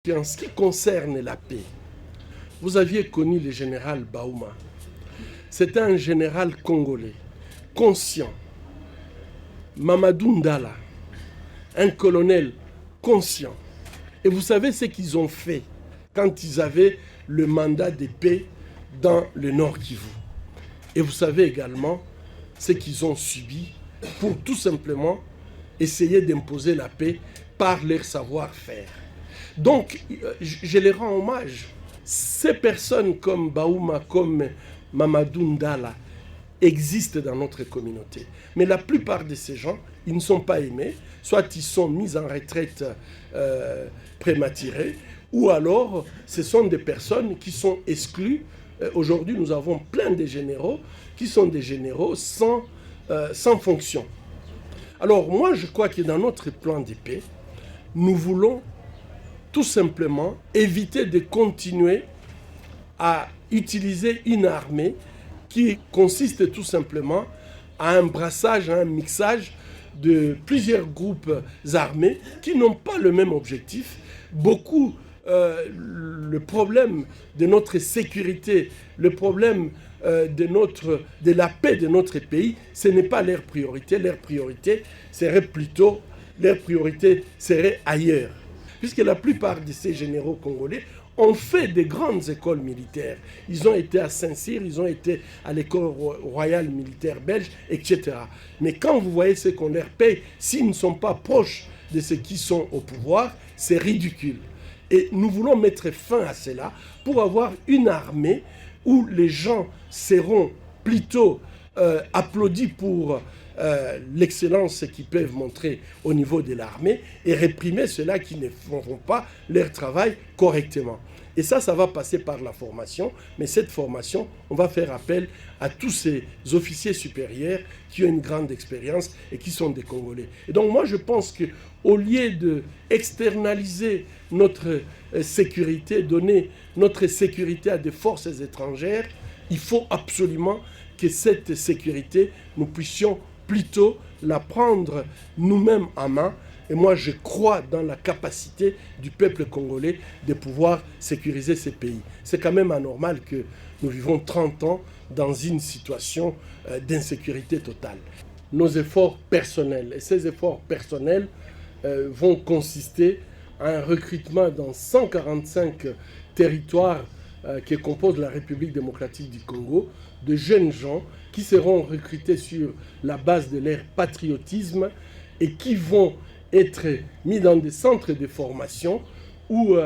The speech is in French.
En ce qui concerne la paix, vous aviez connu le général Baouma. C'était un général congolais, conscient. Mamadou Ndala, un colonel conscient. Et vous savez ce qu'ils ont fait quand ils avaient le mandat de paix dans le Nord Kivu. Et vous savez également ce qu'ils ont subi pour tout simplement essayer d'imposer la paix par leur savoir-faire. Donc, je les rends hommage. Ces personnes comme Baouma, comme Mamadou Ndala, existent dans notre communauté. Mais la plupart de ces gens, ils ne sont pas aimés, soit ils sont mis en retraite prématurée, ou alors ce sont des personnes qui sont exclues. Aujourd'hui, nous avons plein de généraux qui sont des généraux sans fonction. Alors moi, je crois que dans notre plan de paix, nous voulons tout simplement éviter de continuer à utiliser une armée qui consiste tout simplement à un brassage, à un mixage de plusieurs groupes armés qui n'ont pas le même objectif. Beaucoup, le problème de notre sécurité, le problème de la paix de notre pays, ce n'est pas leur priorité. Leur priorité serait ailleurs. Puisque la plupart de ces généraux congolais ont fait des grandes écoles militaires. Ils ont été à Saint-Cyr, ils ont été à l'école royale militaire belge, etc. Mais quand vous voyez ce qu'on leur paye, s'ils ne sont pas proches de ceux qui sont au pouvoir, c'est ridicule. Et nous voulons mettre fin à cela pour avoir une armée où les gens seront plutôt applaudis pour l'excellence qu'ils peuvent montrer au niveau de l'armée et réprimer ceux-là qui ne feront pas leur travail correctement. Et ça va passer par la formation. Mais cette formation, on va faire appel à tous ces officiers supérieurs qui ont une grande expérience et qui sont des Congolais. Et donc moi, je pense qu'au lieu d'externaliser notre sécurité, donner notre sécurité à des forces étrangères, il faut absolument que cette sécurité, nous puissions plutôt la prendre nous-mêmes en main. Et moi, je crois dans la capacité du peuple congolais de pouvoir sécuriser ces pays. C'est quand même anormal que nous vivons 30 ans dans une situation d'insécurité totale. Nos efforts personnels, et ces efforts personnels vont consister à un recrutement dans 145 territoires qui composent la République démocratique du Congo, de jeunes gens qui seront recrutés sur la base de leur patriotisme et qui vont être mis dans des centres de formation où